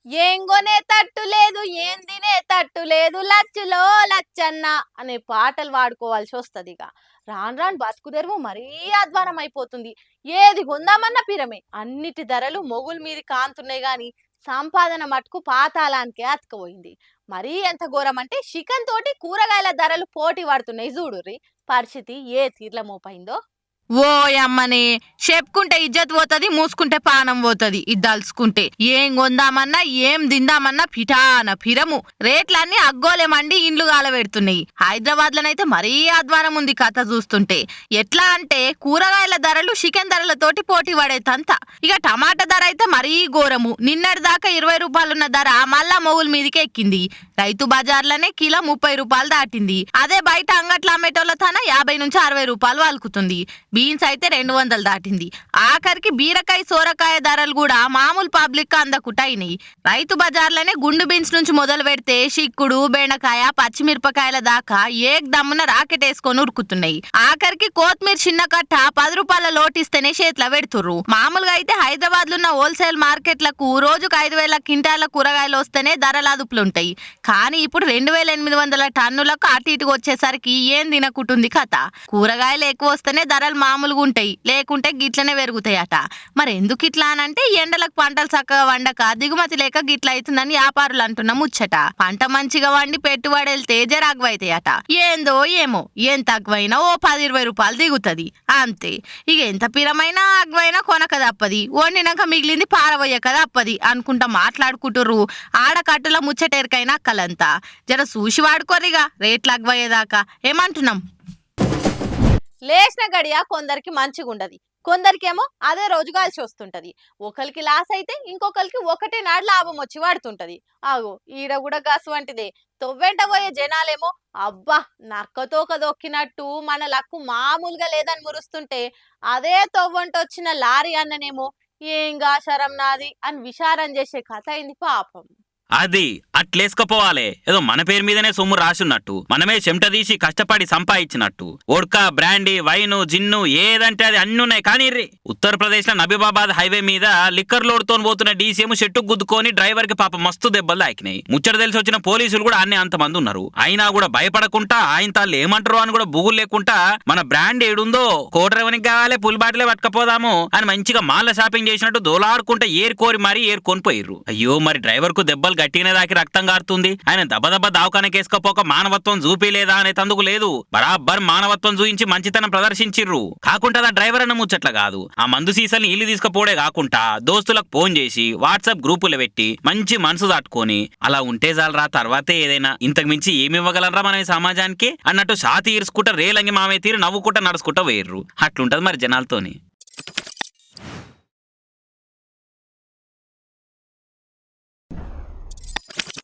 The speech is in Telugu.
ఏం కొనే తట్టు లేదు, ఏం తినే తట్టు లేదు, లచ్చులో లచ్చన్న అనే పాటలు వాడుకోవాల్సి వస్తది. ఇక రాను రాను బతుకు తెరువు మరీ అధ్వానం అయిపోతుంది. ఏది కొందామన్నా పిరమే. అన్నిటి ధరలు మొగుల్ మీది కాంతున్నాయి గాని సంపాదన మటుకు పాతాళానికే అతుకుపోయింది. మరీ ఎంత ఘోరం అంటే చికెన్ తోటి కూరగాయల ధరలు పోటీ పడుతున్నాయి చూడుర్రి. పరిస్థితి ఏ తీర్ల మోపైందో. ఓ అమ్మని చెప్పుకుంటే ఇజ్జత్ పోతుంది, మూసుకుంటే పానం పోతుంది. ఇద్దలుసుకుంటే ఏం కొందామన్నా ఏం తిందామన్నా పిటాన పిరము. రేట్లన్నీ అగ్గోలేమండి ఇండ్లు గాలబెడుతున్నాయి. హైదరాబాద్ లోనైతే మరీ అధ్వానం ఉంది కథ చూస్తుంటే. ఎట్లా అంటే కూరగాయల ధరలు చికెన్ ధరలతోటి పోటీ పడేతంత. ఇక టమాటా ధర అయితే మరీ ఘోరము. నిన్నటి దాకా 20 రూపాయలున్న ధర మళ్ళా మొగుల మీదకి ఎక్కింది. రైతు బజార్లనే కిలో 30 రూపాయలు దాటింది. అదే బయట అంగట్ల అమ్మేటోళ్ళ తన 50 నుంచి 60 రూపాయలు వలుకుతుంది. బీన్స్ అయితే 200 దాటింది. ఆఖరికి బీరకాయ సోరకాయ ధరలు కూడా మామూలు పబ్లిక్ అందకుట అయినాయి. రైతు బజార్లనే గుండు బీన్స్ నుంచి మొదలు పెడితే చిక్కుడు, బెండకాయ, పచ్చిమిరపకాయల దాకా ఏక్ దమ్మున రాకెట్ వేసుకొని ఉరుకుతున్నాయి. ఆఖరికి కొత్తిమీర చిన్న కట్ట 10 రూపాయల లోటిస్తేనే చేతిలో పెడుతుర్రు. మామూలుగా అయితే హైదరాబాద్ లో ఉన్న హోల్సేల్ మార్కెట్లకు రోజుకు 5,000 క్వింటాల కూరగాయలు వస్తేనే ధరలు అదుపులుంటాయి. కానీ ఇప్పుడు 2,800 టన్నులకు అటు ఇటుకు వచ్చేసరికి ఏం తినకుంటుంది కథ. కూరగాయలు ఎక్కువ వస్తేనే ధరలు మామూలుగా ఉంటాయి, లేకుంటే గిట్లనే పెరుగుతాయట. మరి ఎందుకు ఇట్లా అనంటే ఎండలకు పంటలు చక్కగా వండక దిగుమతి లేక గిట్ల అవుతుందని వ్యాపారులు అంటున్న ముచ్చట. పంట మంచిగా వండి పెట్టుబడి వెళ్తే జర అగ్వైతాయట. ఏందో ఏమో ఏం తక్కువైనా ఓ 10-20 రూపాయలు దిగుతుంది అంతే. ఇక ఎంత పిరమైనా అగ్వైనా కొనక తప్పది, వండినాక మిగిలింది పారబోయ్యక తప్పది అనుకుంటా మాట్లాడుకుంటుర్రు ఆడకట్టుల ముచ్చటేరికైనా అక్కలంతా. జర చూసి వాడుకోరిగా రేట్లు అగ్వయ్యేదాకా. ఏమంటున్నాం? లేచిన గడియ కొందరికి మంచిగుండది, కొందరికేమో అదే రోజు కలిసి వస్తుంటది. ఒకరికి లాస్ అయితే ఇంకొకరికి ఒకటే నాడు లాభం వచ్చి పడుతుంటది. ఆగో ఈడ కూడా గసు వంటిదే. తొవ్వెంట పోయే జనాలేమో అబ్బా నక్కతోక దొక్కినట్టు మన లక్కు మామూలుగా లేదని మురుస్తుంటే, అదే తొవ్వంట వచ్చిన లారీ అన్ననేమో ఏం గాశరం నాది అని విచారం చేసే కథ అయింది పాపం. అది అట్లేసుకపోవాలే. ఏదో మన పేరు మీదనే సొమ్ము రాసున్నట్టు, మనమే చెమట తీసి కష్టపడి సంపాదించినట్టు. ఓడ్కా, బ్రాండీ, వైను, జిన్ను ఏదంటే అది అన్ని ఉన్నాయి. కానీ ఉత్తరప్రదేశ్ లో నబీబాబాద్ హైవే మీద లిక్కర్ లోడ్ తో పోతున్న డీసీఎం చెట్టు గుద్దుకొని డ్రైవర్ కి పాప మస్తు దెబ్బలు తాకినాయి. ముచ్చట తెలిసి వచ్చిన పోలీసులు కూడా అన్ని అంతమంది ఉన్నారు. అయినా కూడా భయపడకుండా ఆయన తాళ్ళు ఏమంటారు అని కూడా బుగులు లేకుండా మన బ్రాండ్ ఏడుందో కోటరేవనికి కావాలి పులి బాటిలే పట్టుకపోదాము అని మంచిగా మాల్ల షాపింగ్ చేసినట్టు దోలాడుకుంటే ఏరుకోరి మరీ ఏరుకొని పోయిర్రు. అయ్యో మరి డ్రైవర్ కు దెబ్బలు గట్టిగానే దాకి రక్తం కారుతుంది. ఆయన దెబ్బ దావకానకేసుకోపోక మానవత్వం చూపిలేదా అనే తందుకు లేదు. బరాబర్ మానవత్వం చూయించి మంచితనం ప్రదర్శించిర్రు. కాకుండా డ్రైవర్ అన్న ముచ్చట్ల కాదు, ఆ మందు సీసాలు ఇల్లు తీసుకుపోవడే కాకుండా దోస్తులకు ఫోన్ చేసి వాట్సాప్ గ్రూపులు పెట్టి మంచి మనసు దాటుకొని అలా ఉంటే చాలరా, తర్వాతే ఏదైనా. ఇంతకు మించి ఏమి ఇవ్వగలరా మన సమాజానికి అన్నట్టు షాతి ఈర్చుకుంటా రేలంగి మామే తీరు నవ్వుకుంటా నడుచుకుంటా వేయర్రు. అట్లుంటది మరి జనాలతోని.